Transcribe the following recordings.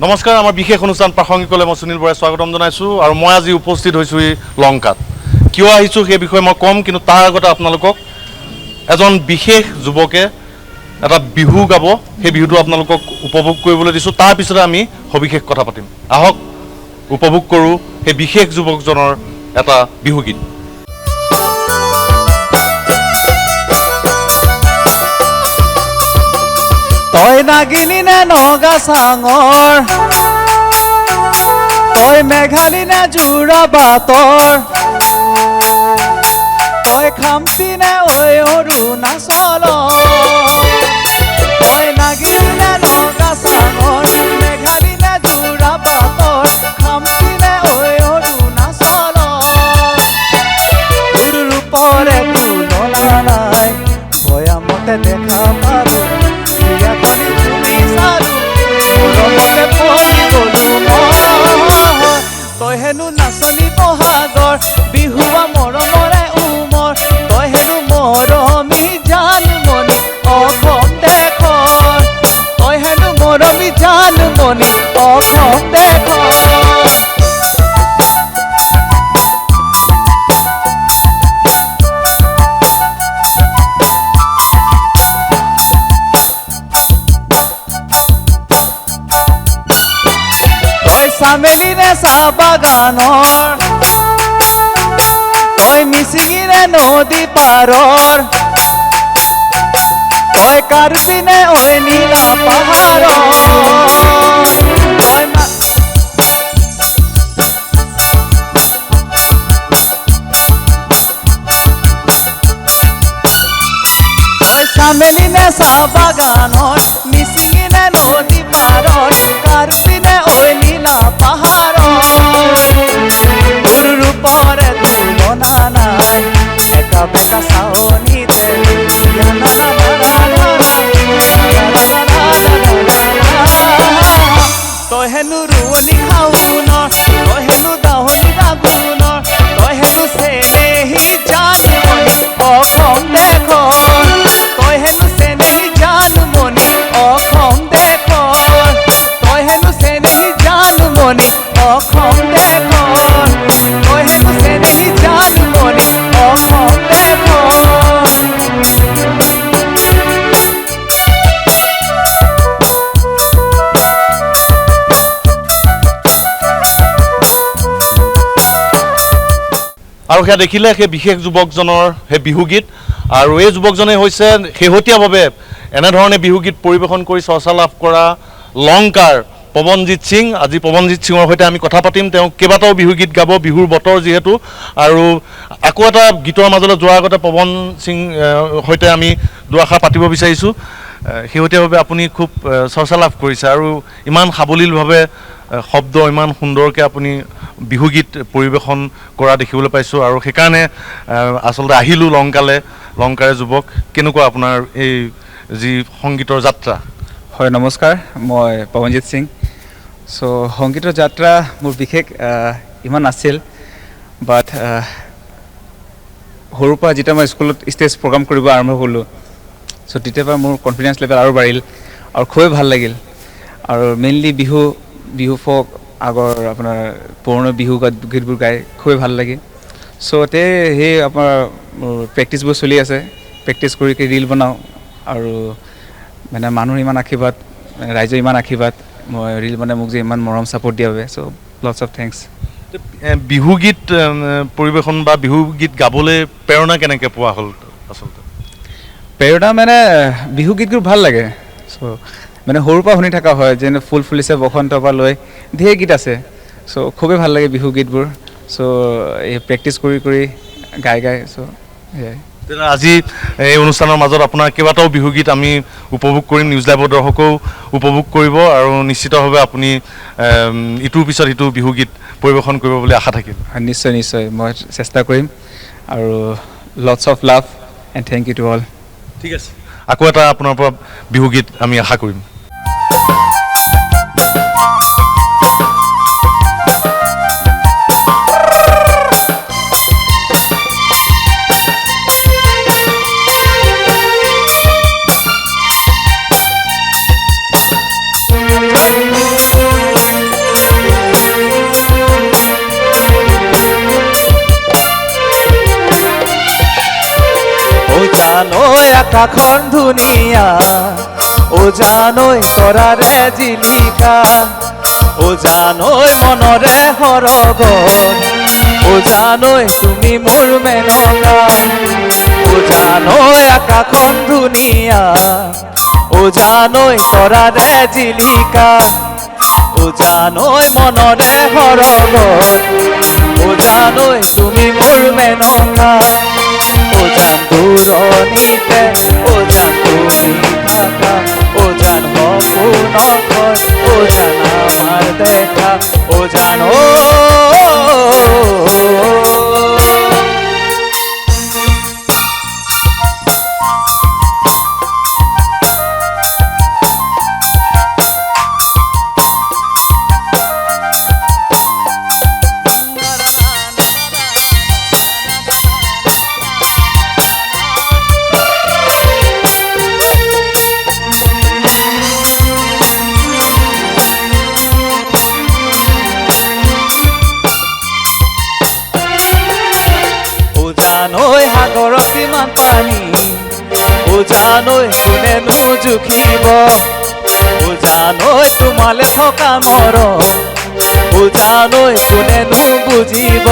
নমস্কাৰ, আমাৰ বিশেষ অনুষ্ঠান প্ৰাসংগিকলৈ মই সুনীল বৰাই স্বাগতম জনাইছোঁ আৰু মই আজি উপস্থিত হৈছোঁ এই লংকাত। কিয় আহিছোঁ সেই বিষয়ে মই ক'ম, কিন্তু তাৰ আগতে আপোনালোকক এজন বিশেষ যুৱকে এটা বিহু গাব, সেই বিহুটো আপোনালোকক উপভোগ কৰিবলৈ দিছোঁ। তাৰপিছতে আমি সবিশেষ কথা পাতিম। আহক উপভোগ কৰোঁ সেই বিশেষ যুৱকজনৰ এটা বিহুগীত। তই নাগিনী নে নগা চাঙৰ, তই মেঘালী নে জোৰা বাটৰ, তই খামতি নে ঐ অৰুণাচল, তই নাগিনী নে নগা চাঙৰ, মেঘালী নে জোৰা বাটৰ, খামতি নে ঐ অৰুণাচল, তোৰ ৰূপৰে তুলনা নাই, ভয়ামতে দেখা পালো তই হেনো নাচনী বহাগৰ, বিহুৱা মৰমৰে উমৰ, তই হেনো মৰমী জানমণি অসম দেশৰ, তই হেনো মৰমী জানমণি অসম দেশৰ। চামেলি নে চাহ বাগানৰ, তই মিচিঙি নে নদী পাৰৰ, তই কাৰ্বি নে ঐ নীলা পাহাৰৰ, তই চামেলি নে চাহ বাগানৰ, মিচিঙি নে নদী পাৰৰ, কাৰ্বি নে ঐ নীলা পাহাৰৰ, তোৰ ৰূপৰে তুলনা নাই, একা বেকা চাৱনিতে তই হেনো ৰোৱনী খাউনৰ, তই হেনো দাৱনী ৰাগুনৰ, তই হেনো চেনেহী জানমণি অসম দেশৰ, তই হেনো চেনেহী জানমণি অসম দেশৰ, তই হেনো চেনেহী জানমণি অসম দেশৰ, তই হেনো চেনেহী জানমণি অসম দেশৰ। আৰু সেয়া দেখিলে সেই বিশেষ যুৱকজনৰ সেই বিহুগীত, আৰু এই যুৱকজনে হৈছে শেহতীয়াভাৱে এনেধৰণে বিহুগীত পৰিৱেশন কৰি চৰ্চা লাভ কৰা লংকাৰ পৱনজিৎ সিং। আজি পৱনজিৎ সিঙৰ সৈতে আমি কথা পাতিম। তেওঁ কেইবাটাও বিহুগীত গাব, বিহুৰ বতৰ যিহেতু, আৰু আকৌ এটা গীতৰ মাজলৈ যোৱাৰ আগতে পৱন সিং সৈতে আমি দুআষাৰ পাতিব বিচাৰিছোঁ। শেহতীয়াভাৱে আপুনি খুব চৰ্চা লাভ কৰিছে আৰু ইমান সাৱলীলভাৱে শব্দ ইমান সুন্দৰকৈ আপুনি বিহুগীত পৰিৱেশন কৰা দেখিবলৈ পাইছোঁ, আৰু সেইকাৰণে আচলতে আহিলোঁ লংকাৰে যুৱক। কেনেকুৱা আপোনাৰ এই যি সংগীতৰ যাত্ৰা? হয়, নমস্কাৰ, মই পৱনজিৎ সিং। চ' সংগীতৰ যাত্ৰা মোৰ বিশেষ ইমান নাছিল, বাট সৰুৰ পৰা যেতিয়া মই স্কুলত ষ্টেজ প্ৰগ্ৰাম কৰিব আৰম্ভ কৰিলোঁ, চ' তেতিয়াৰ পৰা মোৰ কনফিডেঞ্চ লেভেল আৰু বাঢ়িল আৰু খুবেই ভাল লাগিল। আৰু মেইনলি বিহু ফক আগৰ আপোনাৰ পুৰণি বিহু গীতবোৰ গাই খুবেই ভাল লাগে। চ' সেই আপোনাৰ মোৰ প্ৰেক্টিচবোৰ চলি আছে, প্ৰেক্টিচ কৰি ৰীল বনাওঁ, আৰু মানে মানুহৰ ইমান আশীৰ্বাদ, ৰাইজৰ ইমান আশীৰ্বাদ, মই ৰীল বনাই মোক যে ইমান মৰম ছাপোৰ্ট দিয়া বাবে, চ' লটছ অফ থেংকছ। বিহুগীত পৰিৱেশন বা বিহুগীত গাবলৈ প্ৰেৰণা কেনেকৈ পোৱা হ'ল আচলতে? প্ৰেৰণা মানে বিহুগীতবোৰ ভাল লাগে, চ' মানে সৰুৰ পৰা শুনি থকা হয়, যেনে ফুল ফুলিছে বসন্তৰ পৰা লৈ ধেৰ গীত আছে, চ' খুবেই ভাল লাগে বিহুগীতবোৰ। চ' এই প্ৰেক্টিচ কৰি গাই চ' সেয়াই। আজি এই অনুষ্ঠানৰ মাজত আপোনাৰ কেইবাটাও বিহুগীত আমি উপভোগ কৰিম, নিউজ লাইভৰ দৰ্শকেও উপভোগ কৰিব, আৰু নিশ্চিতভাৱে আপুনি ইটোৰ পিছত ইটো বিহুগীত পৰিৱেশন কৰিব বুলি আশা থাকিল। নিশ্চয় নিশ্চয়, মই চেষ্টা কৰিম, আৰু lots of love and thank you to all. ঠিক আছে, আকৌ এটা আপোনাৰ পৰা বিহুগীত আমি আশা কৰিম। আকাশখন ধুনীয়া ও জানৈ তৰাৰে জিলিকা ও জানৈ মনৰে সৰগৰ ও জানৈ তুমি মোৰ মেনকা ও জানৈ আকাশখন ধুনীয়া ও জানৈ তৰাৰে জিলিকা ও জানৈ মনৰে সৰগৰ ও জানৈ তুমি মোৰ মেনকা ও জান দূৰণিতে ও জান তুমি থাকা ও জান সপোনত ও জান আমাৰ দেখা ও জান জানৈ সাগৰত ইমান পানী ও জানৈ কোনেনো জুখিব ও জানৈ তোমালে থকা মৰম ও জানৈ কোনেনো বুজিব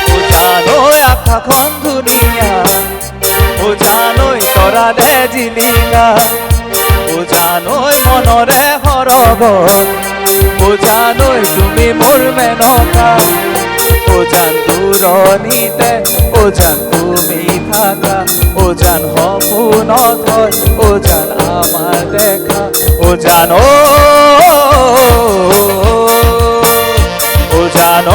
ও জানৈ আকাশখন ধুনীয়া ও জানৈ তৰাৰে জিলিকা ও জানৈ মনৰে সৰগৰ ও জানৈ তুমি মোৰ মেনকা ও জান দূৰণিতে ও জান তুমি থাকা ও জান সপোনত ও জান আমাৰ দেখা ও জান ও জান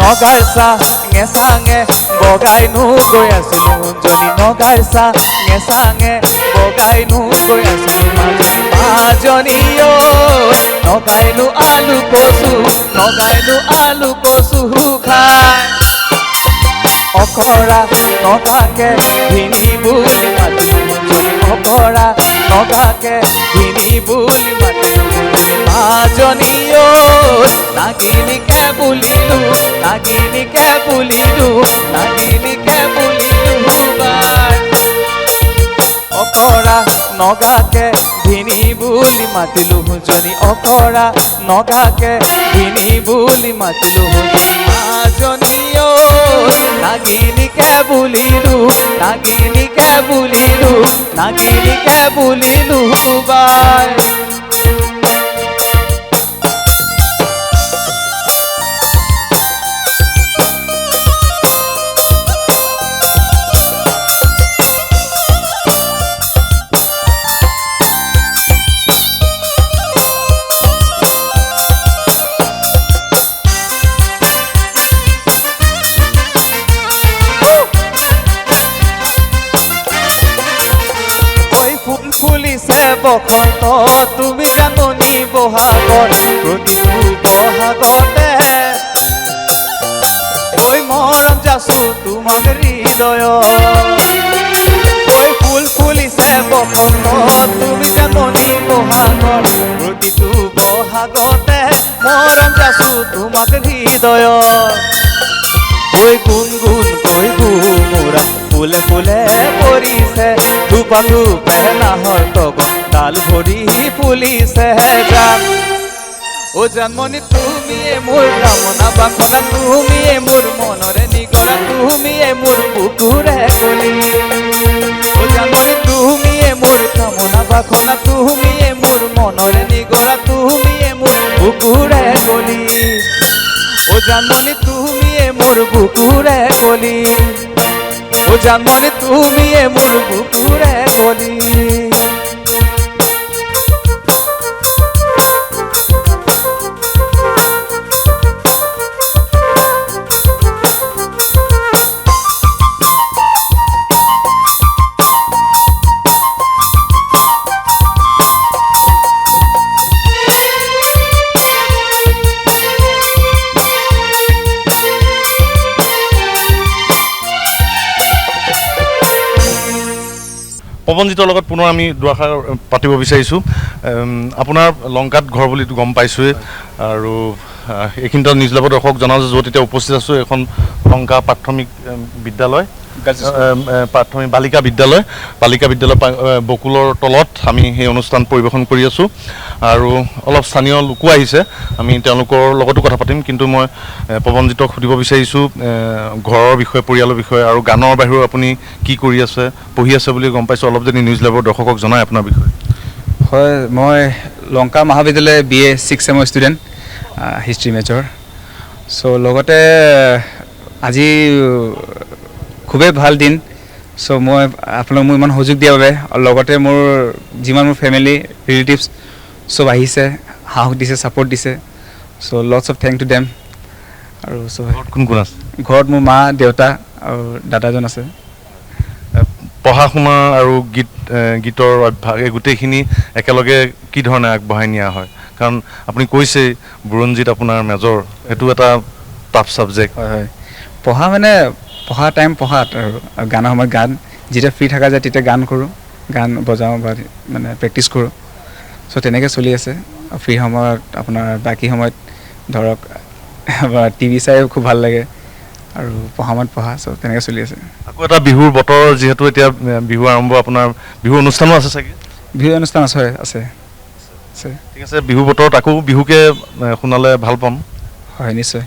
নগাৰ চাঙে চাঙে বগাইনো গৈ আছিলো জনী নগাৰ চাঙে চাঙে বগাইনো গৈ আছিলো মাজনী ঐ নগাইনো আলু কচু খাই অকৰা নগাকে ভিনি বুলি মাতিলো জনী অকৰা নগাকে ভিনি বুলি মাতিলো মাজনী ঐ নাগিনীকে বুলিলো বাই অকৰা নগাকে ভিনি বুলি মাতিলো জনী অকৰা নগাকে ভিনি বুলি মাতিলো মাজনী ঐ নাগিনীকে বুলিলো বাই ফুলিছে বসন্ত তুমি জাননী বহাগত প্ৰতিটো বহাগতে ঐ মৰম যাচো তোমাক হৃদয় ঐ ফুল ফুলিছে বসন্ত তুমি জাননী বহাগত প্ৰতিটো বহাগতে মৰম যাচো তোমাক হৃদয় ঐ গুণগুণ কৈ গুমোৰা ফুলে ফুলে পৰিছে ধূপা ধূপে নাহৰ তগন ডাল ভৰি ফুলিছে জান ও জানমণি তুমিয়ে মোৰ কামনা বাসনা তুমিয়ে মোৰ মনৰে নিগৰা তুমিয়ে মোৰ বুকুৰে কলি ও জানমণি তুমিয়ে মোৰ কামনা বাসনা তুমিয়ে মোৰ মনৰে নিগৰা তুমিয়ে মোৰ বুকুৰে কলি ও জানমণি তুমিয়ে মোৰ বুকুৰে কলি ও জানমণি তুমিয়ে মোৰ বুকুৰে কলি পৱনজিতৰ লগত পুনৰ আমি দুআষাৰ পাতিব বিচাৰিছোঁ। আপোনাৰ লংকাত ঘৰ বুলি গম পাইছোঁৱেই, আৰু এইখিনিতে নিউজ লেবৰ দৰ্শক জনাওঁ যে য'ত এতিয়া উপস্থিত আছোঁ এখন লংকা প্ৰাথমিক বিদ্যালয়, প্ৰাথমিক বালিকা বিদ্যালয় বকুলৰ তলত আমি সেই অনুষ্ঠান পৰিৱেশন কৰি আছোঁ। আৰু অলপ স্থানীয় লোকো আহিছে, আমি তেওঁলোকৰ লগতো কথা পাতিম। কিন্তু মই পৱনজিতক সুধিব বিচাৰিছোঁ ঘৰৰ বিষয়ে, পৰিয়ালৰ বিষয়ে, আৰু গানৰ বাহিৰেও আপুনি কি কৰি আছে, পঢ়ি আছে বুলি গম পাইছোঁ। অলপ যদি নিউজ লেবৰ দৰ্শকক জনায় আপোনাৰ বিষয়ে। হয়, মই লংকা মহাবিদ্যালয় BA 6 চেমৰ ষ্টুডেণ্ট, হিষ্ট্ৰী মেজৰ। চ' লগতে আজি খুবেই ভাল দিন। চ' মই আপোনালোক মোক ইমান সুযোগ দিয়াৰ বাবে, আৰু লগতে মোৰ যিমান মোৰ ফেমিলি ৰিলেটিভছ চব আহিছে, সাহস দিছে, ছাপোৰ্ট দিছে। So' lots of thank to them. আৰু চ' কোন কোন আছে? ঘৰত মোৰ মা, দেউতা আৰু দাদাজন আছে। পঢ়া শুনা আৰু গীতৰ অভ্যাস এই গোটেইখিনি একেলগে কি ধৰণে আগবঢ়াই নিয়া হয়? কাৰণ আপুনি কৈছেই বুৰঞ্জীত আপোনাৰ মেজৰ, সেইটো এটা টাফ ছাবজেক্ট। হয়, পঢ়া টাইম পঢ়াত, আৰু গানৰ সময়ত গান, যেতিয়া ফ্ৰী থকা যায় তেতিয়া গান কৰোঁ, গান বজাওঁ বা মানে প্ৰেক্টিছ কৰোঁ। চ' তেনেকৈ চলি আছে। ফ্ৰী সময়ত আপোনাৰ বাকী সময়ত ধৰক TV চাই খুব ভাল লাগে, আৰু পঢ়া সময়ত পঢ়া। চ' তেনেকৈ চলি আছে। আকৌ এটা বিহুৰ বতৰ, যিহেতু এতিয়া বিহু আৰম্ভ, আপোনাৰ বিহু অনুষ্ঠানো আছে চাগে? বিহু অনুষ্ঠান আছে। ঠিক আছে, বিহু বতৰত আকৌ বিহুকে শুনালে ভাল পাম। হয়, নিশ্চয়।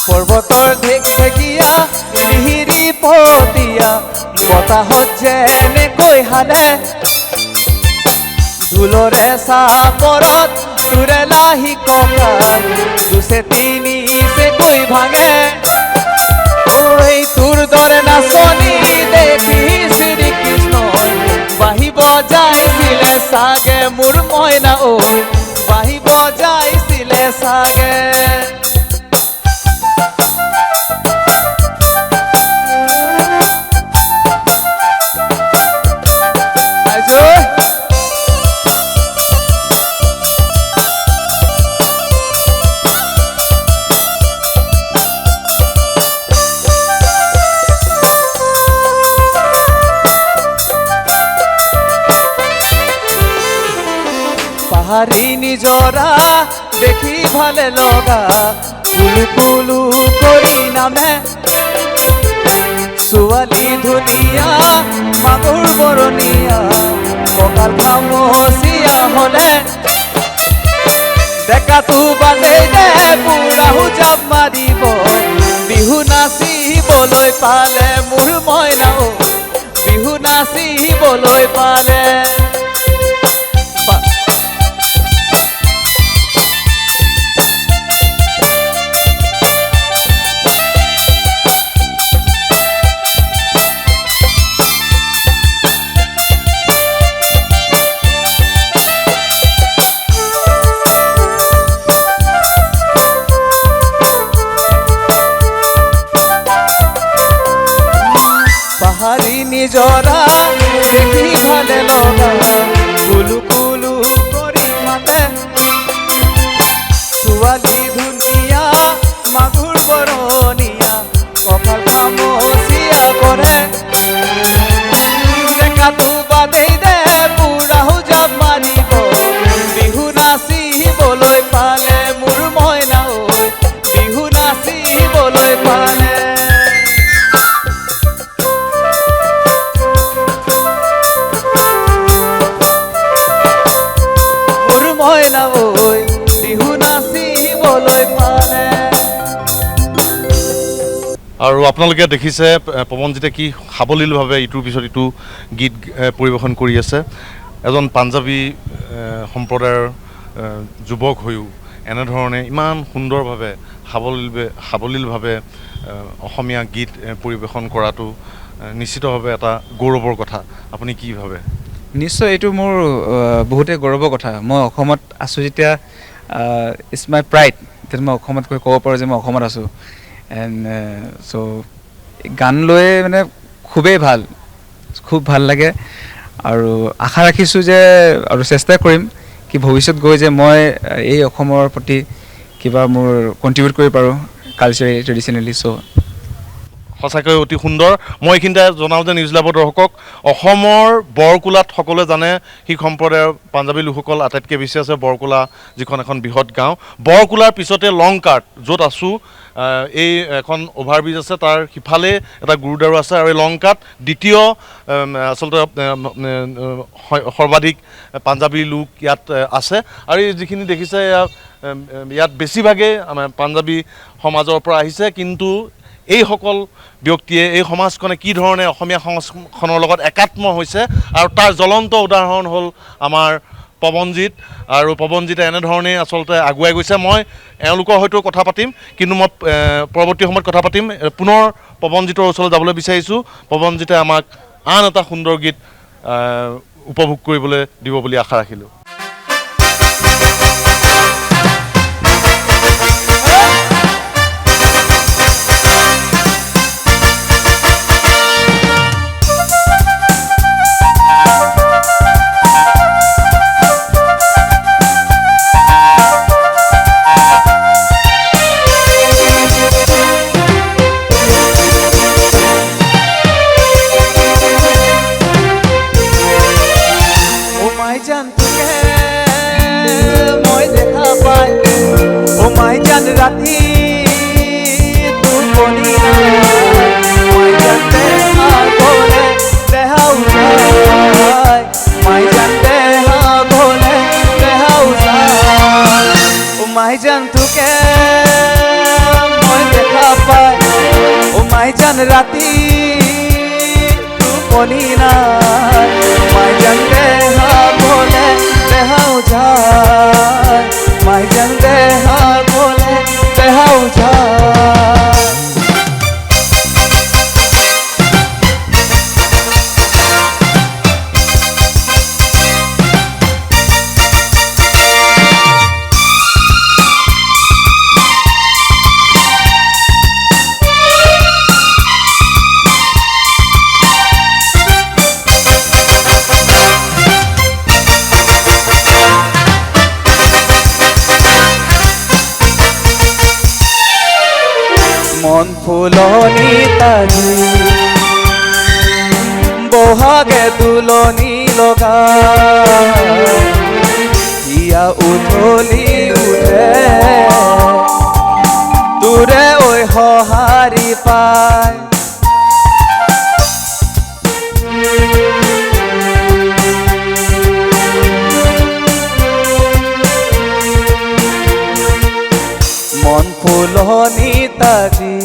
পৰ্বতৰ ঢেক ঢেকীয়া মিহিৰি পতীয়া বতাহত যেনেকৈ হানে, ঢোলৰে চাপৰত তোৰে লাহি কঁকাল দুচে তিনিচেকৈ ভাঙে। ঐ তোৰ দৰে নাচনি দেখি শ্ৰীকৃষ্ণই বাঢ়িব যাইছিলে চাগে মোৰ মইনা, ঐ বাঢ়িব যাইছিলে চাগে। পাহাৰী নিজৰা দেখি ভালে লগা, কুলু কুলু কৰি নামে, ছোৱালী ধুনীয়া মাগুৰ বৰণীয়া, কঁকাল খামুচিয়া হ'লে, ডেকাটো বাজেই দে বুঢ়াও জাপ মাৰিব, বিহু নাচিবলৈ পালে মোৰ মইনা, বিহু নাচিবলৈ পালে। পাহাৰী নিজৰা দেখি ভালে লগা, কুলু কুলু কৰি মাতে, ছোৱালী ধুনীয়া মাগুৰ বৰণীয়া, কঁকাল খামুচিয়া কৰে, ডেকাটো বাদেই দে বুঢ়াও জাপ মাৰিব, বিহু নাচিবলৈ পালে মোৰ মইনা, বিহু নাচিবলৈ পালে। আৰু আপোনালোকে দেখিছে পৱনজিতে কি সাৱলীলভাৱে ইটোৰ পিছত ইটো গীত পৰিৱেশন কৰি আছে। এজন পাঞ্জাবী সম্প্ৰদায়ৰ যুৱক হৈও এনেধৰণে ইমান সুন্দৰভাৱে সাৱলীলভাৱে অসমীয়া গীত পৰিৱেশন কৰাটো নিশ্চিতভাৱে এটা গৌৰৱৰ কথা। আপুনি কি ভাবে? নিশ্চয় এইটো মোৰ বহুতে গৌৰৱৰ কথা। মই অসমত আছোঁ যেতিয়া, ইটছ মাই প্ৰাইড যে মই অসমত ক'ব পাৰোঁ যে মই অসমত আছোঁ। এণ্ড চ' গান লৈ মানে খুবেই ভাল, খুব ভাল লাগে আৰু আশা ৰাখিছোঁ যে আৰু চেষ্টা কৰিম কি ভৱিষ্যত গৈ যে মই এই অসমৰ প্ৰতি কিবা মোৰ কণ্ট্ৰিবিউট কৰিব পাৰোঁ কালচাৰেলি ট্ৰেডিশ্যনেলি। চ' সঁচাকৈ অতি সুন্দৰ। মই এইখিনিতে জনাওঁ যে নিউজ লাভৰ দৰ্শকক, অসমৰ বৰকোলাত সকলোৱে জানে শিখ সম্প্ৰদায়ৰ পাঞ্জাৱী লোকসকল আটাইতকৈ বেছি আছে। বৰকোলা যিখন এখন বৃহৎ গাঁও, বৰকোলাৰ পিছতে লংকাৰ্ট য'ত আছোঁ, এই এখন অভাৰব্ৰিজ আছে, তাৰ সিফালে এটা গুৰুদ্বাৰো আছে। আৰু এই লংকাত দ্বিতীয় আচলতে সৰ্বাধিক পাঞ্জাৱী লোক ইয়াত আছে। আৰু এই যিখিনি দেখিছে ইয়াত বেছিভাগেই পাঞ্জাৱী সমাজৰ পৰা আহিছে। কিন্তু এইসকল ব্যক্তিয়ে, এই সমাজখনে কি ধৰণে অসমীয়া সমাজখনৰ লগত একাত্ম হৈছে আৰু তাৰ জ্বলন্ত উদাহৰণ হ'ল আমাৰ পৱনজিৎ। আৰু পৱনজিতে এনেধৰণেই আচলতে আগুৱাই গৈছে। মই এওঁলোকৰ হয়তো কথা পাতিম, কিন্তু মই পৰৱৰ্তী সময়ত কথা পাতিম। পুনৰ পৱনজিতৰ ওচৰলৈ যাবলৈ বিচাৰিছোঁ। পৱনজিতে আমাক আন এটা সুন্দৰ গীত উপভোগ কৰিবলৈ দিব বুলি আশা ৰাখিলোঁ। রাতি টোপনি নাই, মাইজান দেহা গলে দেহাও যায়, মাইজান দেহা গলে দেহাও যায়। ও মাইজান তোকে মই দেখা পাই, ও মাইজান রাতি টোপনি নাই, মাইজান দেহা গলে দেহাও যায়, মাইজান দেহা গলে দেহাও যায়। মন ফুলনি তাজি বহাগে দুলনি লগা, হিয়া উঠলি উঠে তোৰে ঐ সঁহাৰি পায়। মন ফুলনি তাজি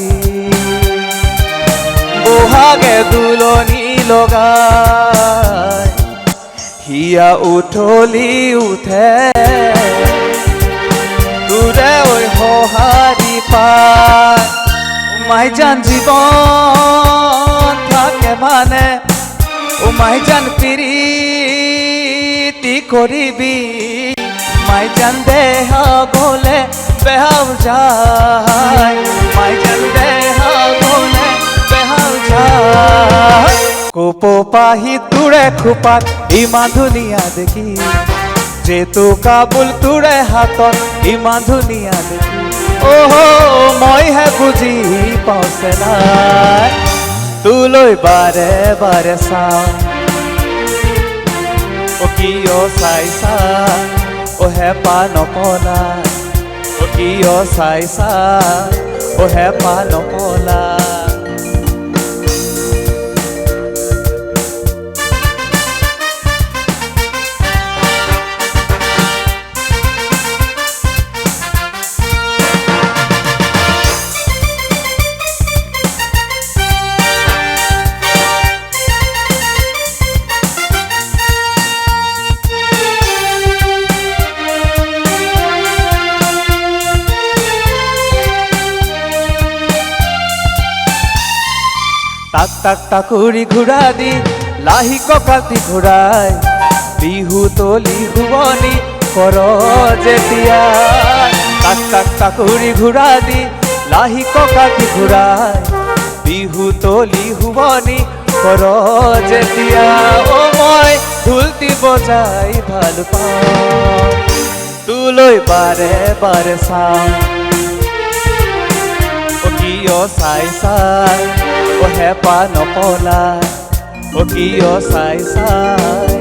বহাগে দুলনি লগাই, হিয়া উঠলি উঠে তোৰে ঐ সঁহাৰি পায়। মাইজান জীৱন থাকে মানে, ও মাইজান প্ৰীতি কৰিবি, মাইজান দেহা গলে বেহাও যায়, মাইজান দেহা গলে বেহাও যায়। কোপো পাহি তোৰে খোপাত ইমান ধুনীয়া দেখি, যেতু কাবুল তোৰে হাতত ইমান ধুনীয়া দেখি, অহ মইহে বুজি পাওঁছে নাই, তোলৈ বাৰে বাৰে চাওঁ। অ কিয় চাইছা অ হেঁপাহ নপলা, অ কিয় চাইছা অ হেঁপাহ নপলা। তাক তাক তাকুৰি ঘূৰা দি লাহি কঁকালটি ঘূৰাই, বিহু তলি শুৱনি কৰ যেতিয়া। তাক তাক তাকুৰি ঘূৰা দি লাহি কঁকালটি ঘূৰাই, বিহু তলি শুৱনি কৰ যেতিয়া মই ঢোলটি বজাই ভাল পাওঁ তোলৈ বাৰে বাৰে চাওঁ কিয় চাই চাই হেঁপাহ নপলাই কিয় চাই চাই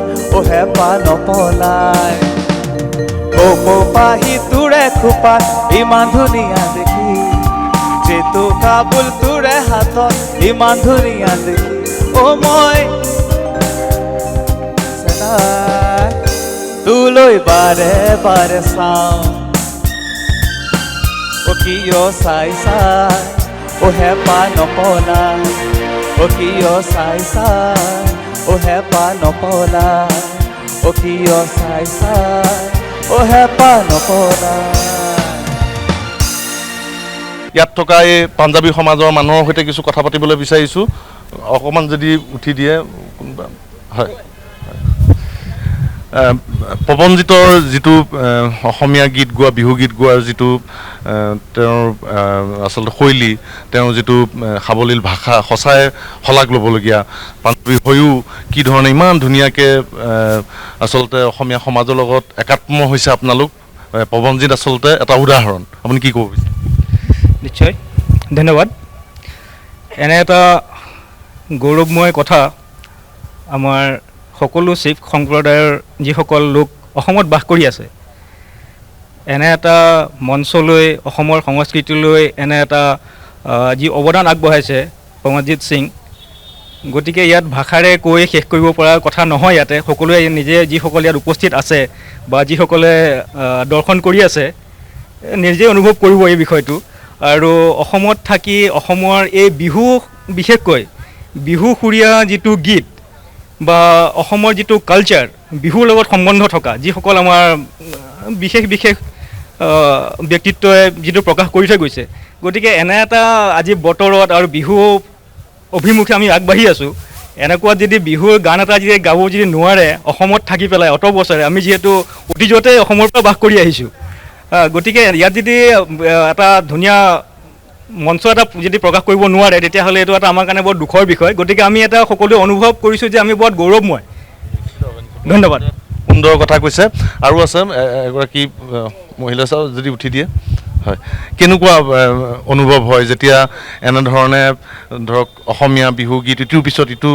হেঁপাহ নপলাই পাহি তোৰে খোপা ইমান ধুনীয়া দেখি যিটো কাবুল তোৰে হাতত ইমান ধুনীয়া দেখি মই তোলৈ বাৰে বাৰে চাওঁ কিয় চাই চাই হেঁপাহ নপলাই কিয় চাই চাই হেঁপাহ নপলাই কিয় চাই চাই হেঁপাহ নপলাই ইয়াত থকা এই পাঞ্জাবী সমাজৰ মানুহৰ সৈতে কিছু কথা পাতিবলৈ বিচাৰিছোঁ অকণমান যদি উঠি দিয়ে কোনোবা হয় পৱনজিতৰ যিটো অসমীয়া গীত গোৱা বিহু গীত গোৱাৰ যিটো তেওঁৰ আচলতে শৈলী তেওঁৰ যিটো সাৱলীল ভাষা সঁচাই শলাগ ল'বলগীয়া পাঞ্জাবী হৈও কি ধৰণে ইমান ধুনীয়াকৈ আচলতে অসমীয়া সমাজৰ লগত একাত্ম হৈছে আপোনালোক পৱনজিত আচলতে এটা উদাহৰণ আপুনি কি ক'ব বিচাৰে নিশ্চয় ধন্যবাদ এনে এটা গৌৰৱময় কথা আমাৰ সকলো শিখ সম্প্ৰদায়ৰ যিসকল লোক অসমত বাস কৰি আছে এনে এটা মঞ্চলৈ অসমৰ সংস্কৃতিলৈ এনে এটা যি অৱদান আগবঢ়াইছে পৱনজিত সিং গতিকে ইয়াত ভাষাৰে কৈ শেষ কৰিব পৰা কথা নহয় ইয়াতে সকলোৱে নিজে যিসকল ইয়াত উপস্থিত আছে বা যিসকলে দৰ্শন কৰি আছে নিজে অনুভৱ কৰিব এই বিষয়টো আৰু অসমত থাকি অসমৰ এই বিহু বিশেষকৈ বিহু সুৰীয়া যিটো গীত বা অসমৰ যিটো কালচাৰ বিহুৰ লগত সম্বন্ধ থকা যিসকল আমাৰ বিশেষ বিশেষ ব্যক্তিত্বই যিটো প্ৰকাশ কৰি থৈ গৈছে গতিকে এনে এটা আজি বতৰত আৰু বিহু অভিমুখে আমি আগবাঢ়ি আছোঁ এনেকুৱা যদি বিহুৰ গান এটা যদি গাব যদি নোৱাৰে অসমত থাকি পেলাই অত বছৰে আমি যিহেতু অতীজতে অসমৰ পৰা বাস কৰি আহিছোঁ গতিকে ইয়াত যদি এটা ধুনীয়া মঞ্চ এটা যদি প্ৰকাশ কৰিব নোৱাৰে তেতিয়াহ'লে এইটো এটা আমাৰ কাৰণে বৰ দুখৰ বিষয় গতিকে আমি এটা সকলোৱে অনুভৱ কৰিছোঁ যে আমি বৰ গৌৰৱময় ধন্যবাদ সুন্দৰ কথা কৈছে আৰু আছে এগৰাকী মহিলা চাও যদি উঠি দিয়ে হয় কেনেকুৱা অনুভৱ হয় যেতিয়া এনেধৰণে ধৰক অসমীয়া বিহু গীত ইটোৰ পিছত ইটো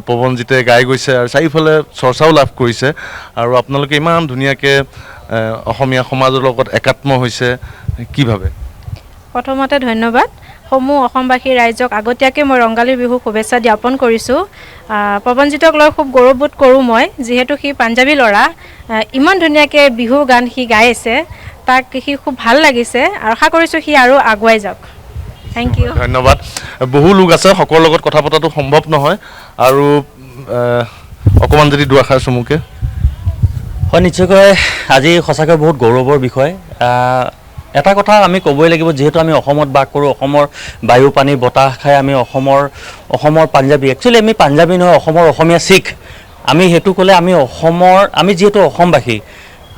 পৱনজিতে গাই গৈছে আৰু চাৰিওফালে চৰ্চাও লাভ কৰিছে আৰু আপোনালোকে ইমান ধুনীয়াকৈ অসমীয়া সমাজৰ লগত একাত্ম হৈছে কি ভাবে প্ৰথমতে ধন্যবাদ সমূহ অসমবাসী ৰাইজক আগতীয়াকৈ মই ৰংগালী বিহু শুভেচ্ছা জ্ঞাপন কৰিছোঁ পৱনজিতক লৈ খুব গৌৰৱবোধ কৰোঁ মই যিহেতু সি পাঞ্জাবী ল'ৰা ইমান ধুনীয়াকৈ বিহু গান সি গাই আছে তাক সি খুব ভাল লাগিছে আৰু আশা কৰিছোঁ সি আৰু আগুৱাই যাওক থেংক ইউ ধন্যবাদ বহু লোক আছে সকলোৰ লগত কথা পতাটো সম্ভৱ নহয় আৰু অকণমান যদি দুআষাৰ চমুকে হয় নিশ্চয়কৈ আজি সঁচাকৈ বহুত গৌৰৱৰ বিষয় এটা কথা আমি ক'বই লাগিব যেহেতু আমি অসমত বাস কৰোঁ অসমৰ বায়ু পানী বতাহ খাই আমি অসমৰ পাঞ্জাবী একচুৱেলি আমি পাঞ্জাবী নহয় অসমৰ অসমীয়া শিখ আমি সেইটো ক'লে আমি যিহেতু অসমবাসী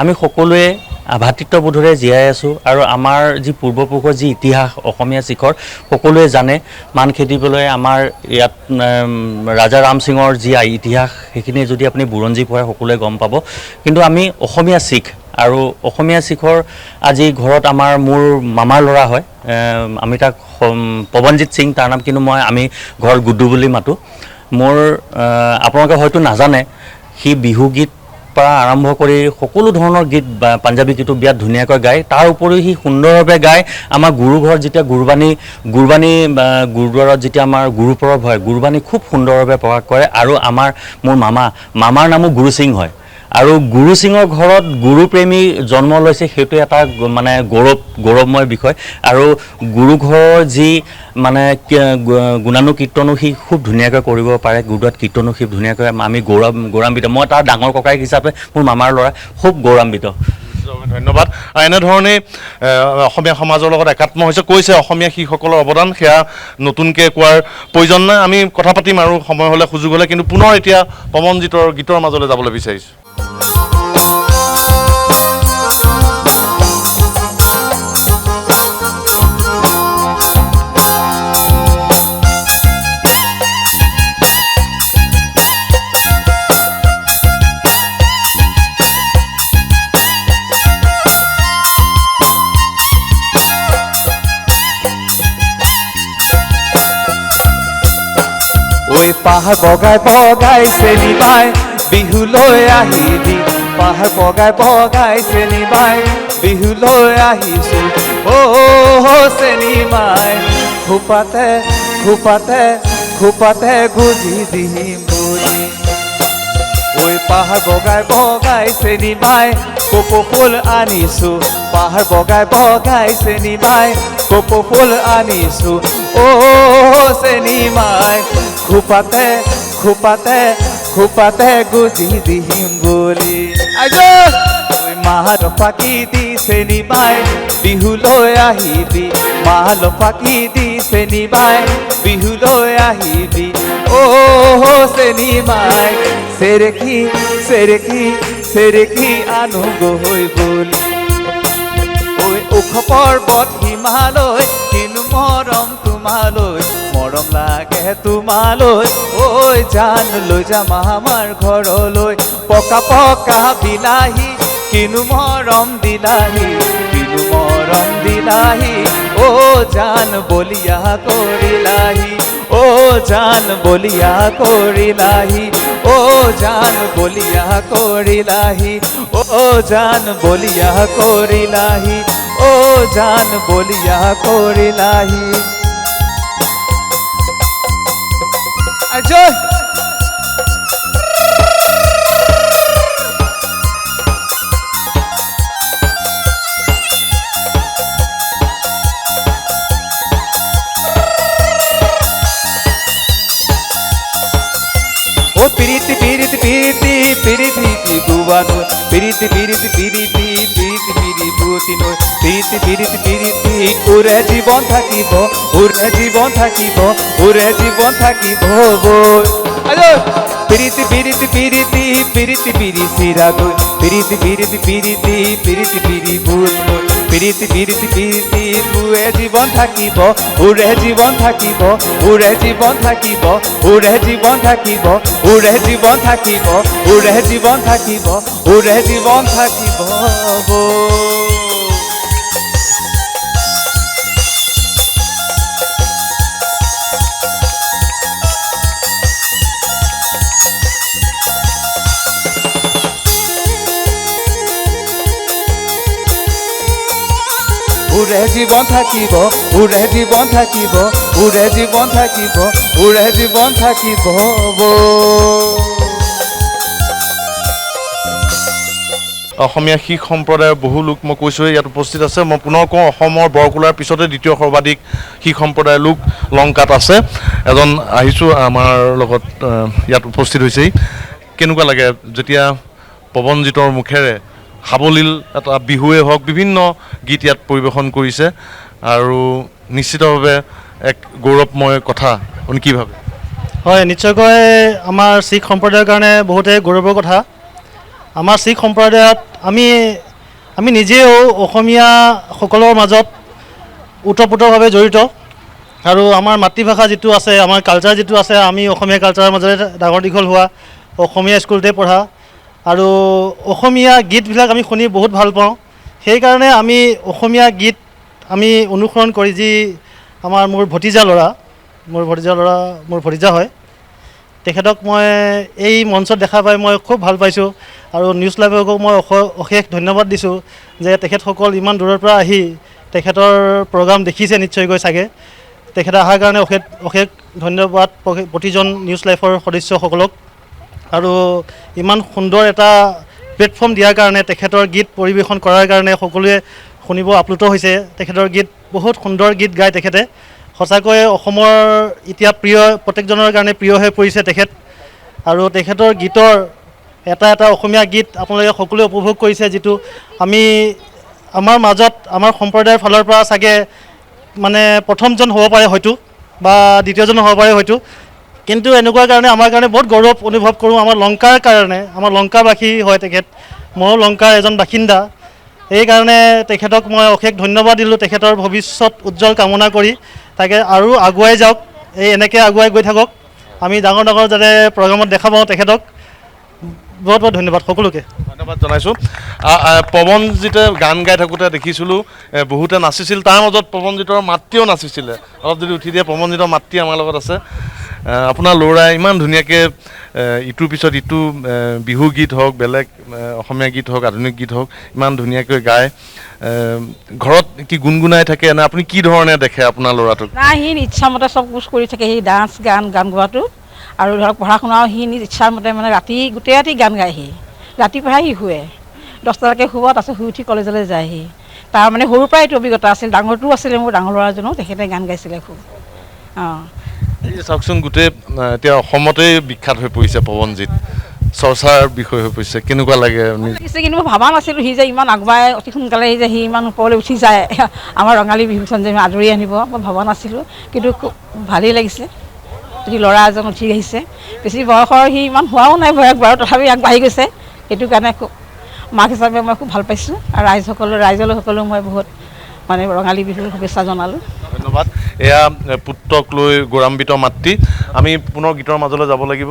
আমি সকলোৱে ভাতৃত্ববোধেৰে জীয়াই আছোঁ আৰু আমাৰ যি পূৰ্বপুৰুষৰ যি ইতিহাস অসমীয়া শিখৰ সকলোৱে জানে মান খেদিবলৈ আমাৰ ইয়াত ৰাজা ৰাম সিঙৰ যি ইতিহাস সেইখিনি যদি আপুনি বুৰঞ্জী পঢ়ে সকলোৱে গম পাব কিন্তু আমি অসমীয়া শিখ আৰু অসমীয়া শিখৰ আজি ঘৰত মোৰ মামাৰ ল'ৰা হয় আমি তাক পৱনজিত সিং তাৰ নাম কিন্তু আমি ঘৰত গুড্ডু বুলি মাতোঁ মোৰ আপোনালোকে হয়তো নাজানে সি বিহু গীত পৰা আৰম্ভ কৰি সকলো ধৰণৰ গীত পাঞ্জাবী গীতো বিৰাট ধুনীয়াকৈ গায় তাৰ উপৰিও সি সুন্দৰভাৱে গায় আমাৰ গুৰু ঘৰত যেতিয়া গুৰবানী গুৰুদ্বাৰত যেতিয়া আমাৰ গুৰু পৰৱ হয় গুৰবানী খুব সুন্দৰভাৱে প্ৰকাশ কৰে আৰু মোৰ মামাৰ নামো গুৰু সিং হয় আৰু গুৰু সিঙৰ ঘৰত গুৰুপ্ৰেমী জন্ম লৈছে সেইটো এটা মানে গৌৰৱময় বিষয় আৰু গুৰু ঘৰৰ যি মানে গুণানুকীৰ্তনো সি খুব ধুনীয়াকৈ কৰিব পাৰে গুৰুদ্বাৰত কীৰ্তনো সি ধুনীয়াকৈ আমি গৌৰৱান্বিত মই তাৰ ডাঙৰ ককায়েক হিচাপে মোৰ মামাৰ ল'ৰা খুব গৌৰৱান্বিত ধন্যবাদ এনেধৰণে অসমীয়া সমাজৰ লগত একাত্ম হৈছে কৈছে অসমীয়া শিখসকলৰ অৱদান সেয়া নতুনকৈ কোৱাৰ প্ৰয়োজন নাই আমি কথা পাতিম আৰু সময় হ'লে সুযোগ হ'লে কিন্তু পুনৰ এতিয়া পৱনজিতৰ গীতৰ মাজলৈ যাবলৈ বিচাৰিছোঁ পাহাৰ বগাই বগাই চেনি বাই বিহুলৈ আহিবি পাহাৰ বগাই বগাই চেনি বাই বিহুলৈ আহিছোঁ চেনি মাই খোপাতে খোপাতে খোপাতে গুজি দিম বুলি ঐ পাহাৰ বগাই বগাই চেনি বাই কপৌ ফুল আনিছোঁ পাহাৰ বগাই বগাই চেনি বাই কপৌ ফুল আনিছোঁ চেনি মাই খোপাতে খোপাতে খোপাতে গুজি দিম বুলি মাল ফাঁকি দি চেনি বাই বিহুলৈ আহিবি মাল ফাঁকি দি চেনি বাই বিহুলৈ আহিবি চেনি মাই চেৰেকি চেৰেকি চেৰেকি আনো গৈ বুলি ওখ পৰ্বত হিমালয় কিনো মৰম তোমালৈ মৰম লাগে তোমালৈ জান লৈ যাম আমাৰ ঘৰলৈ পকা পকা বিলাহী কিনো মৰম দিলাহি কিনো মৰম দিলাহি জান বলিয়া কৰিলাহি জান বলিয়া কৰিলাহি জান বলিয়া কৰিলাহি জান বলিয়া কৰিলাহি জান বলিয়া কৰিলাহি জয় পিরিতি পিরিতি পিরিতি পিরিতি গুবানো পিরিতি পিরিতি পিরিতি পিরিতি পিরি বুতি নয় পিরিতি পিরিতি পিরিতি ওরে জীবন থাকিব ওরে জীবন থাকিব ওরে জীবন থাকিব পিরিতি পিরিতি পিরিতি পিরিতি পিরি সিরাগো পিরিতি পিরিতি পিরিতি পিরিতি পিরি বুত নয় পিরিতি পিরিতি পিরিতি ওরে জীবন থাকিব ওরে জীবন থাকিব ওরে জীবন থাকিব ওরে জীবন থাকিব ওরে জীবন থাকিব ওরে জীবন থাকিব ওরে জীবন থাকিব ওরে জীবন থাকিব ওরে জীবন থাকিব ওরে জীবন থাকিব ওরে জীবন থাকিব অসমীয়া শিখ সম্প্ৰদায়ৰ বহু লোক মই কৈছোঁ ইয়াত উপস্থিত আছে মই পুনৰ কওঁ অসমৰ বৰকুলাৰ পিছতে দ্বিতীয় সৰ্বাধিক শিখ সম্প্ৰদায়ৰ লোক লংকাত আছে এজন আহিছোঁ আমাৰ লগত ইয়াত উপস্থিত হৈছেই কেনেকুৱা লাগে যেতিয়া পৱনজিতৰ মুখেৰে সাৱলীল এটা বিহুৱে হওক বিভিন্ন গীত ইয়াত পৰিৱেশন কৰিছে আৰু নিশ্চিতভাৱে এক গৌৰৱময় কথা আপুনি কি ভাবে হয় নিশ্চয়কৈ আমাৰ শিখ সম্প্ৰদায়ৰ কাৰণে বহুতেই গৌৰৱৰ কথা আমাৰ শিখ সম্প্ৰদায়ত আমি নিজেও অসমীয়াসকলৰ মাজত ওতঃপ্ৰোতভাৱে জড়িত আৰু আমাৰ মাতৃভাষা যিটো আছে আমাৰ কালচাৰ যিটো আছে আমি অসমীয়া কালচাৰৰ মাজতে ডাঙৰ দীঘল হোৱা অসমীয়া স্কুলতে পঢ়া আৰু অসমীয়া গীতবিলাক আমি শুনি বহুত ভাল পাওঁ সেইকাৰণে আমি অসমীয়া গীত আমি অনুসৰণ কৰি যি আমাৰ মোৰ ভতিজা হয় তেখেতক মই এই মঞ্চত দেখা পাই মই খুব ভাল পাইছোঁ আৰু নিউজ লাইভকো মই অশেষ ধন্যবাদ দিছোঁ যে তেখেতসকল ইমান দূৰৰ পৰা আহি তেখেতৰ প্ৰগ্ৰাম দেখিছে নিশ্চয়কৈ চাগে তেখেত অহাৰ কাৰণে অশেষ ধন্যবাদ প্ৰতিজন নিউজ লাইভৰ সদস্যসকলক আৰু ইমান সুন্দৰ এটা প্লেটফৰ্ম দিয়াৰ কাৰণে তেখেতৰ গীত পৰিৱেশন কৰাৰ কাৰণে সকলোৱে শুনিব আপ্লুত হৈছে তেখেতৰ গীত বহুত সুন্দৰ গীত গায় তেখেতে সঁচাকৈ অসমৰ এতিয়া প্ৰিয় প্ৰত্যেকজনৰ কাৰণে প্ৰিয় হৈ পৰিছে তেখেত আৰু তেখেতৰ গীতৰ এটা এটা অসমীয়া গীত আপোনালোকে সকলোৱে উপভোগ কৰিছে যিটো আমাৰ মাজত আমাৰ সম্প্ৰদায়ৰ ফালৰ পৰা চাগে মানে প্ৰথমজন হ'ব পাৰে হয়তো বা দ্বিতীয়জন হ'ব পাৰে হয়তো কিন্তু এনেকুৱা কাৰণে আমাৰ কাৰণে বহুত গৌৰৱ অনুভৱ কৰোঁ আমাৰ লংকাৰ কাৰণে আমাৰ লংকাবাসী হয় তেখেত ময়ো লংকাৰ এজন বাসিন্দা এইকাৰণে তেখেতক মই অশেষ ধন্যবাদ দিলোঁ তেখেতৰ ভৱিষ্যত উজ্জ্বল কামনা কৰি তাকে আৰু আগুৱাই যাওক এনেকৈ আগুৱাই গৈ থাকক আমি ডাঙৰ ডাঙৰ যাতে প্ৰগ্ৰামত দেখা পাওঁ তেখেতক বহুত বহুত ধন্যবাদ সকলোকে ধন্যবাদ জনাইছোঁ পৱনজিতে গান গাই থাকোঁতে দেখিছিলোঁ বহুতে নাচিছিল তাৰ মাজত পৱনজিতৰ মাতৃও নাচিছিলে অলপ যদি উঠি দিয়ে পৱনজিতৰ মাতৃ আমাৰ লগত আছে আপোনাৰ ল'ৰাই ইমান ধুনীয়াকৈ ইটোৰ পিছত ইটো বিহু গীত হওক, বেলেগ অসমীয়া গীত হওক, আধুনিক গীত হওক, ইমান ধুনীয়াকৈ গায়। ঘৰত কি গুণগুণাই থাকে নে আপুনি কি ধৰণে দেখে আপোনাৰ ল'ৰাটোক? নাই, সি ইচ্ছামতে চব কোচ কৰি থাকে, সি ডান্স গান গোৱাটো, আৰু ধৰক পঢ়া শুনাও সি নিজ ইচ্ছামতে মানে গোটেই ৰাতি গান গায়। সি ৰাতিপুৱাহে সি শুৱে, 10টালৈকে শুব, তাৰপিছত শুই উঠি কলেজলৈ যায়। সি তাৰ মানে সৰুৰ পৰাই এইটো অভিজ্ঞতা আছিল। ডাঙৰটোও আছিলে, মোৰ ডাঙৰ ল'ৰাজনো তেখেতে গান গাইছিলে খুব। চাওকচোন, গোটেই এতিয়া অসমতেই বিখ্যাত হৈ পৰিছে পৱনজিৎ, চৰ্চাৰ বিষয় হৈ পৰিছে, কেনেকুৱা লাগে? কিন্তু মই ভবা নাছিলোঁ সি যে ইমান আগুৱাই অতি সোনকালে সি ইমান ওপৰলৈ উঠি যায়, আমাৰ ৰঙালী বিহুখন যে আদৰি আনিব, মই ভবা নাছিলোঁ। কিন্তু খুব ভালেই লাগিছে, যদি ল'ৰা এজন উঠি আহিছে। বেছি বয়সৰ সি ইমান হোৱাও নাই বয়স বাৰু, তথাপি আগবাঢ়ি গৈছে। সেইটো কাৰণে খুব মাক হিচাপে মই খুব ভাল পাইছোঁ, আৰু ৰাইজলৈ সকলো মই বহুত মানে ৰঙালী বিহুৰ শুভেচ্ছা জনালোঁ। ধন্যবাদ। এয়া পুত্ৰক লৈ গৌৰৱান্বিত মাতৃ। আমি পুনৰ গীতৰ মাজলৈ যাব লাগিব।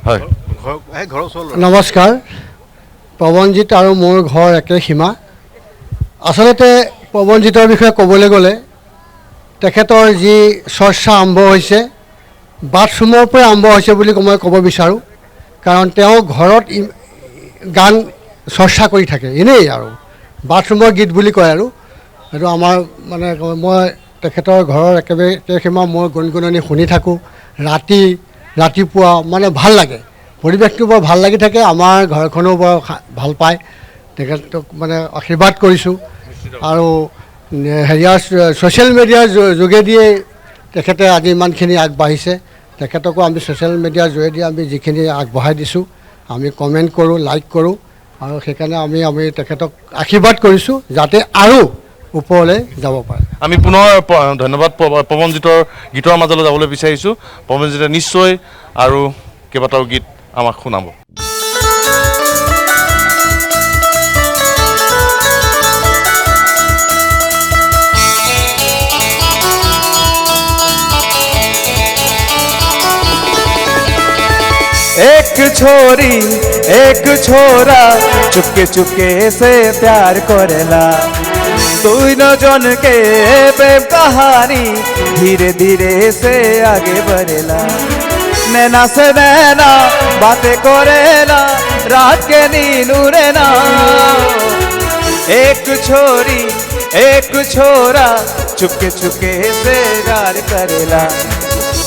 হয়, নমস্কাৰ। পৱনজিৎ আৰু মোৰ ঘৰ একে সীমা। আচলতে পৱনজিৎৰ বিষয়ে ক'বলৈ গ'লে তেখেতৰ যি চৰ্চা আৰম্ভ হৈছে, বাথৰুমৰ পৰা আৰম্ভ হৈছে বুলি মই ক'ব বিচাৰোঁ। কাৰণ তেওঁ ঘৰত গান চৰ্চা কৰি থাকে, এনেই আৰু বাথৰুমৰ গীত বুলি কয় আৰু সেইটো আমাৰ মানে মই তেখেতৰ ঘৰৰ একেবাৰে সীমা মই গুণগুণনি শুনি থাকোঁ। ৰাতিপুৱা মানে ভাল লাগে, পৰিৱেশটো বৰ ভাল লাগি থাকে। আমাৰ ঘৰখনো বৰ ভাল পায়, তেখেতক মানে আশীৰ্বাদ কৰিছোঁ। আৰু হেৰিয়াৰ ছ'চিয়েল মিডিয়াৰ যোগেদিয়ে তেখেতে আজি ইমানখিনি আগবাঢ়িছে। তেখেতকো আমি ছ'চিয়েল মিডিয়াৰ যোগেদি আমি যিখিনি আগবঢ়াই দিছোঁ, আমি কমেণ্ট কৰোঁ, লাইক কৰোঁ, আৰু সেইকাৰণে আমি তেখেতক আশীৰ্বাদ কৰিছোঁ যাতে আৰু ওপৰলৈ যাব পাৰে। আমি পুনৰ ধন্যবাদ পৱনজিৎৰ গীতৰ মাজলৈ যাবলৈ বিচাৰিছোঁ। পৱনজিতে নিশ্চয় আৰু কেইবাটাও গীত আমাক শুনাব। एक छोरी एक छोरा चुपके चुपके से प्यार करेला, दोनों जन के प्रेम कहानी धीरे धीरे से आगे बढ़ेला। नैना से नैना बातें करेला, रात के नींद उड़े ना। एक छोरी एक छोरा चुपके चुपके से प्यार करेला,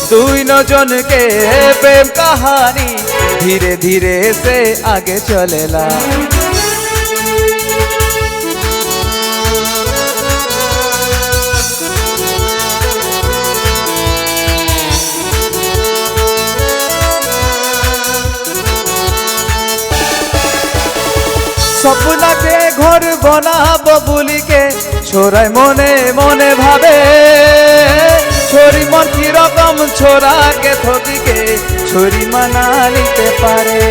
दोनों जन के प्रेम कहानी धीरे धीरे से आगे चलेला। सपना के घर बनाब बोली के छोराय मने मने भावे, छोरी मन की रकम छोरा के थोड़ी के छोरी मना निते पारे।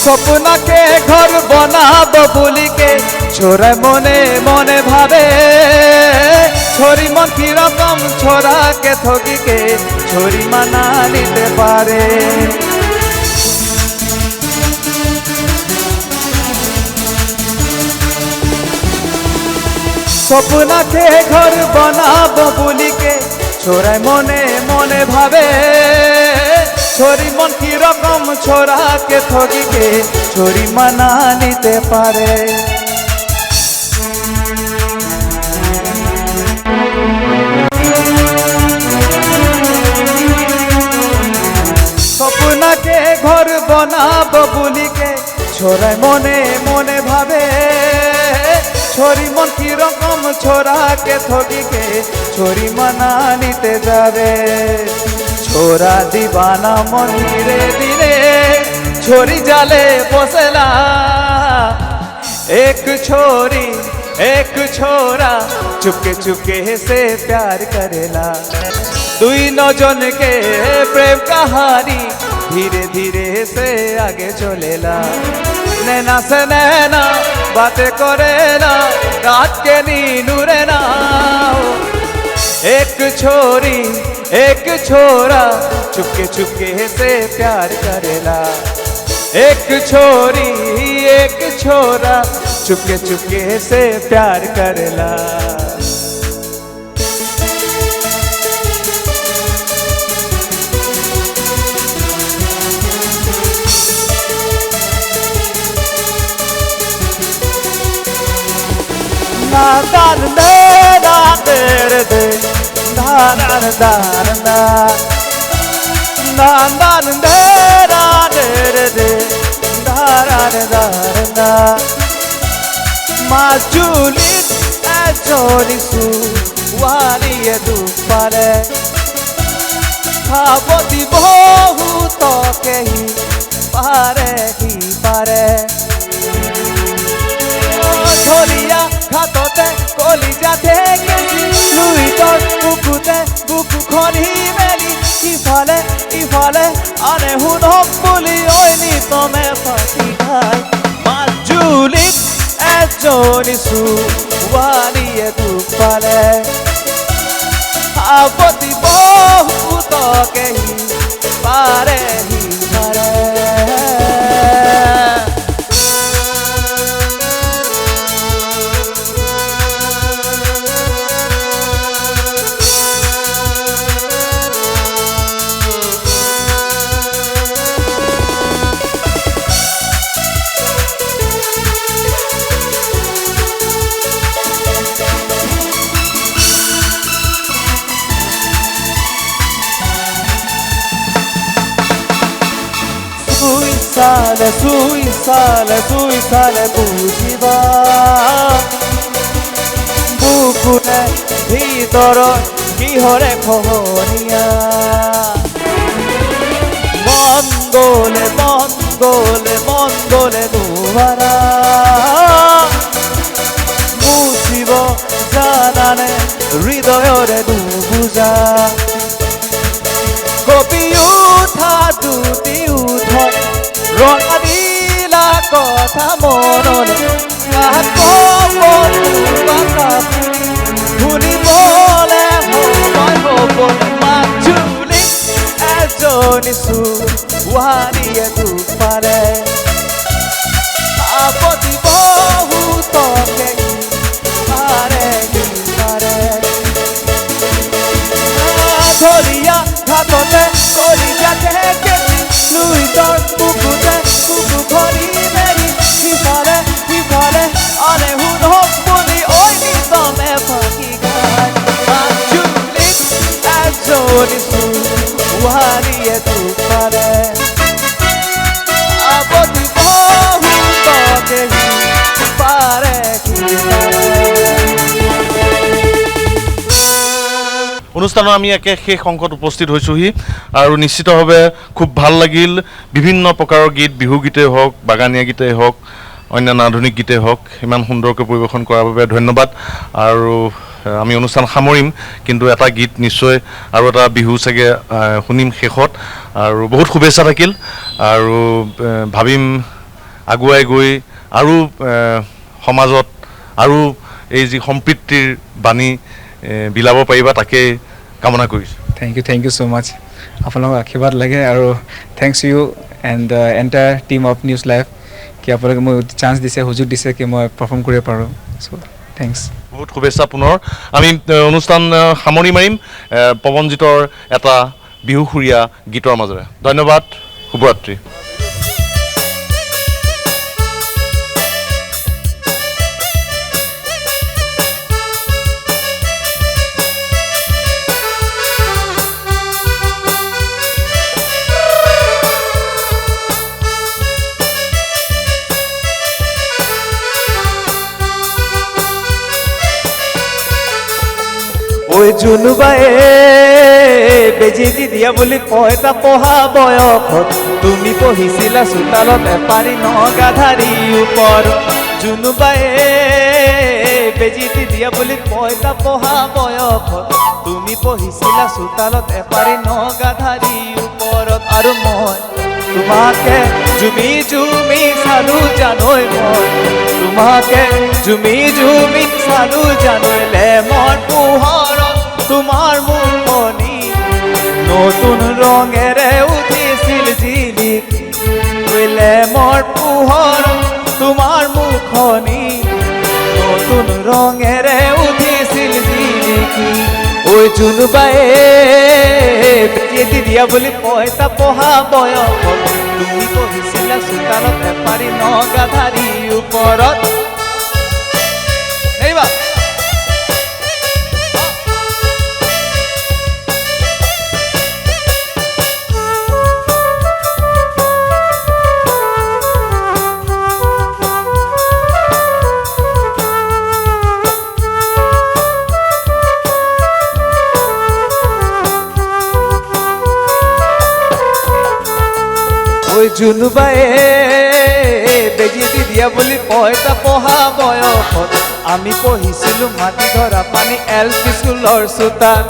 सपना के घर बनाब बोली के छोरा मने मने भावे, छोरी मन की रकम छोरा के थोड़ी के छोरी मना निते पारे। सपना के घर बनाब बोली के छोरा मने मने भावे, छोरी मन की रकम छोरा के थोड़ी के छोरी मना निते पारे। सपना के घर बनाब बोली के छोरा मने मने भावे, छोरी मन की रकम छोरा के थोड़ी के छोरी मना निते जावे। छोरा दीवाना मन धीरे धीरे छोरी जाले पोसेला, एक छोरी एक छोरा चुपके चुपके से प्यार करेला, दोनों जन के प्रेम कहानी धीरे धीरे से आगे चलेला। नैना से नैना बातें करेला, रात के नींद उड़े ना। एक छोरी एक छोरा चुपके चुपके से प्यार करेला, एक छोरी एक छोरा चुपके चुपके से प्यार करला na na na na na na na na na na na na na Majulit ajonisu wali edupare Haboti bohu tokehi pare Dholiya khatote kolija thekesi luitor bukute buku khoni meli ifale ane hunok buli oini tome pati khai Majulit ajonisu wali edupare Haboti bohu tokehi pare suisale bujiba bukune bhitor kihore khohoniya mongole nuhara musibo janane hridoyore nubuja gopi utha duti uthon ranga dila kotha monole kahako bata dhuni bole hobole majuli ajonisu wali edupare apoti bohu toke pare dholiya khatote kolija thekesi luitor bukute buku khoni meri ifale ane hunok buli oini tome paki gai Majulit ajonisu wali edupare apoti bohu tokehi pare অনুষ্ঠানৰ আমি একে শেষ অংকত উপস্থিত হৈছোহি আৰু নিশ্চিতভাৱে খুব ভাল লাগিল বিভিন্ন প্ৰকাৰৰ গীত বিহু গীতেই হওক বাগানীয়া গীতেই হওক অন্যান্য আধুনিক গীতেই হওক ইমান সুন্দৰকৈ পৰিৱেশন কৰাৰ বাবে ধন্যবাদ আৰু আমি অনুষ্ঠান সামৰিম কিন্তু এটা গীত নিশ্চয় আৰু এটা বিহু চাগে শুনিম শেষত আৰু বহুত শুভেচ্ছা থাকিল আৰু ভাবিম আগুৱাই গৈ আৰু সমাজত আৰু এই যি সম্প্ৰীতিৰ বাণী বিলাব পাৰিবা তাকে কামনা কৰিছোঁ থ্যাংক ইউ সো মাচ আপোনালোকক আশীৰ্বাদ লাগে আৰু thanks you and the entire team of news live কি আপোনালোকে মোক চান্স দিছে সুযোগ দিছে কি মই পাৰফৰ্ম কৰিব পাৰোঁ চ' থ্যাংকস বহুত শুভেচ্ছা পুনৰ আমি অনুষ্ঠান সামৰি মাৰিম পৱনজিতৰ এটা বিহুসুৰীয়া গীতৰ মাজেৰে ধন্যবাদ শুভৰাত্ৰি ওই জুনুবায়ে বেজি দি দিয়া বুলি পইতা পঢ়া বয়সত তুমি পঢ়িছিলা চোতালতে পাৰি নগাধাৰী ওপৰ জুনুবায়ে বেজি দি দিয়া বুলি পইতা পঢ়া বয়সত তুমি পঢ়িছিলা চোতালতে পাৰি নগাধাৰী ওপৰত আৰু মই তোমাকে জুমি জুমি চালো জানৈ মই তোমাকে জুমি জুমি চালো জানৈ লেমৰ পোহৰত তোমাৰ মুখনি নতুন ৰঙেৰে উঠিছিল জিলিকি লেমৰ পোহৰত ৰঙেৰে উঠিছিল জিলিকি ঐ জোনবায়ে বেটি দিয়া বুলি পইতা পঢ়া বয়সত তুমি পঢ়িছিলা চোতালত এপাৰি নগাধাৰী ওপৰত এইবা ঐ জোনবায়ে বেজি দিয়া বুলি পইতা পঢ়া বয়সত আমি পঢ়িছিলোঁ মাটি ধৰা পানী LP স্কুলৰ চোতাত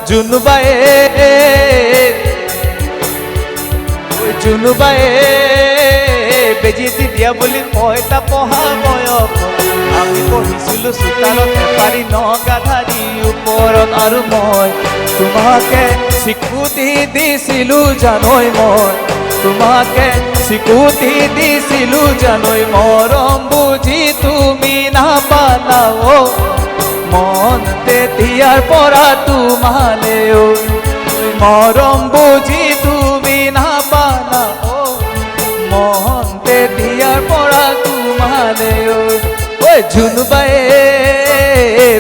জোনবায়ে জোনবায়ে বেজি দিয়া বুলি পইতা পঢ়া বয়সত আমি পঢ়িছিলোঁ চোতালত এপাৰি নগাধাৰী ওপৰত আৰু মই তোমাকে স্বীকৃতি দিছিলোঁ জানৈ মই তোমাকে স্বীকৃতি দিছিলোঁ জানৈ মৰম বুজি তুমি নাপালা অ মন তেতিয়াৰ পৰা তোমালে অ মৰম বুজি তুমি নাপালা অ মন তেতিয়াৰ পৰা তোমালে অ জোনবায়ে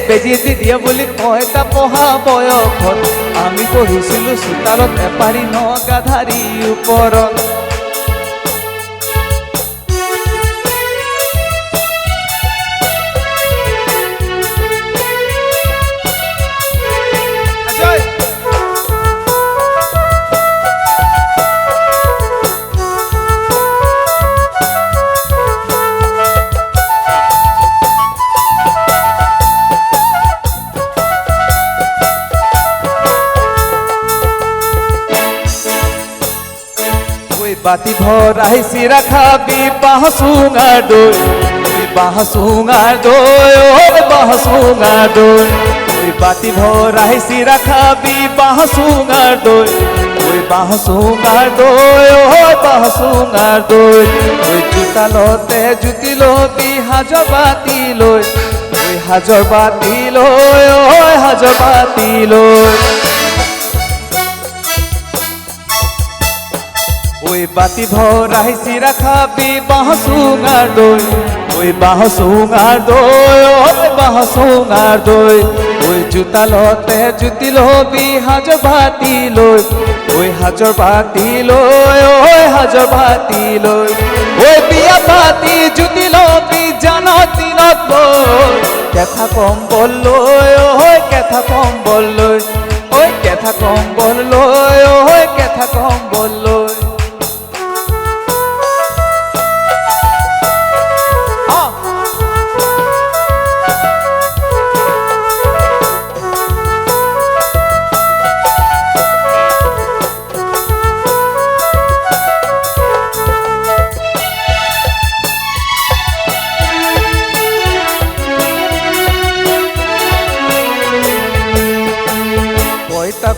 বেজি দিয়া বুলি পইতা পঢ়া বয়সত আমি পঢ়িছিলোঁ চোতালত এপাৰি নগাধাৰী ওপৰত বাতি ভৰাই চিৰা খাবি বাঁহ চুঙাৰ দৈ বাঁহ চুঙাৰ দৈ বাঁহ চুঙাৰ দৈ বাতি ভৰাই চিৰা খাবি বাঁহ চুঙাৰ দৈ বাঁহ চুঙাৰ দৈ বাঁহ চুঙাৰ দৈ জোতালতে জুতি লবি সাজৰ বাতি লৈ সাজৰ বাতি লৈ সাজৰ বাতি লৈ বাতি ভৰাই চিৰা খাবি বাঁহ চুঙাৰ দৈ বাঁহ চুঙাৰ দৈ বাঁহ চুঙাৰ দৈ জোতালতে জুতি লবি সাজৰ বাতি লৈ সাজৰ বাতি লৈ সাজৰ বাতি লৈ বিয়া পাতি জুতি লবি জান দিনত লৈ কেঁথা কম্বল লৈ কেঁথা কম্বল লৈ কেঁথা কম্বল লৈ কেঁথা কম্বল লৈ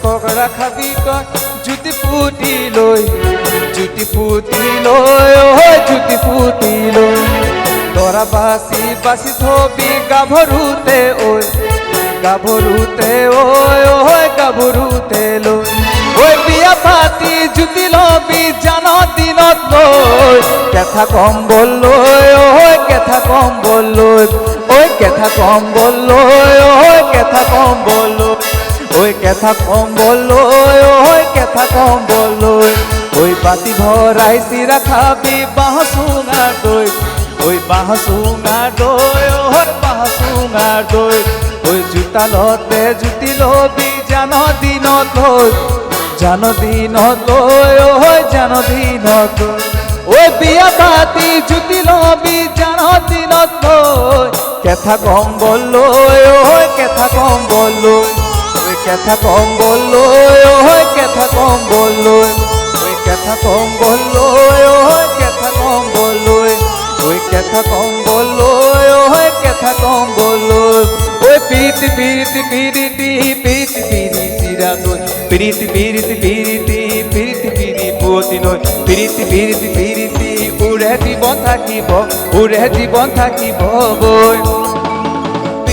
ককৰা খাবি তই জুতি পুতি লৈ জুতি পুতি লৈ জুতি পুতি লৈ দৰা বাচি বাচি থবি গাভৰুতে গাভৰুতে গাভৰুতে লৈ বিয়া পাতি জুতি লবি জান দিনত লৈ কেঁথা কম্বল লৈ কেঁথা কম্বল লৈ কেঁথা কম্বল লৈ কেঁথা কম্বল লৈ কেঁথা কম্বল লৈ কেঁথা কম্বল লৈ বাতি ভৰাই চিৰা খাবি বাঁহ চুঙাৰ দৈ বাঁহ চুঙাৰ দৈ বাঁহ চুঙাৰ দৈ জোতালতে জুতি লবি জান দিনত লৈ জান দিনত লৈ জান দিনত লৈ বিয়া পাতি জুতি লবি জান দিনত লৈ কেঁথা কম্বল লৈ কেঁথা কম্বল লৈ কেঁথা কম্বল লৈ কেঁথা কম্বল লৈ কেঁথা কম্বল লৈ কেঁথা কম্বল লৈ কেঁথা কম্বল লৈ কেঁথা কম্বল লৈ পিৰিতি পিৰিতি পিৰিতি পিৰিতি পিৰি চিৰা দৈ পিৰিতি পিৰিতি পিৰিতি পিৰিতি পিৰি পুৱতি লৈ পিৰিতি পিৰিতি পিৰিতি উৰে জীৱন থাকিব বৈ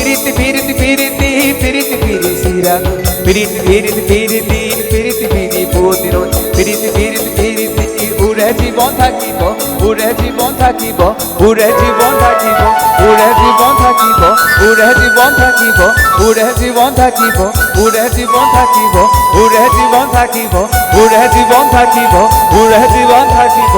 পিরিতি পিরিতি পিরিতি পিরিতি পিরি সিরাগ পিরিতি পিরিতি পিরিতি পিরিতি পিরি বুদির পিরিতি পিরিতি পিরিতি উড়ে জীবন থাকিব উড়ে জীবন থাকিব উড়ে জীবন থাকিব উড়ে জীবন থাকিব উড়ে জীবন থাকিব উড়ে জীবন থাকিব উড়ে জীবন থাকিব উড়ে জীবন থাকিব উড়ে জীবন থাকিব উড়ে জীবন থাকিব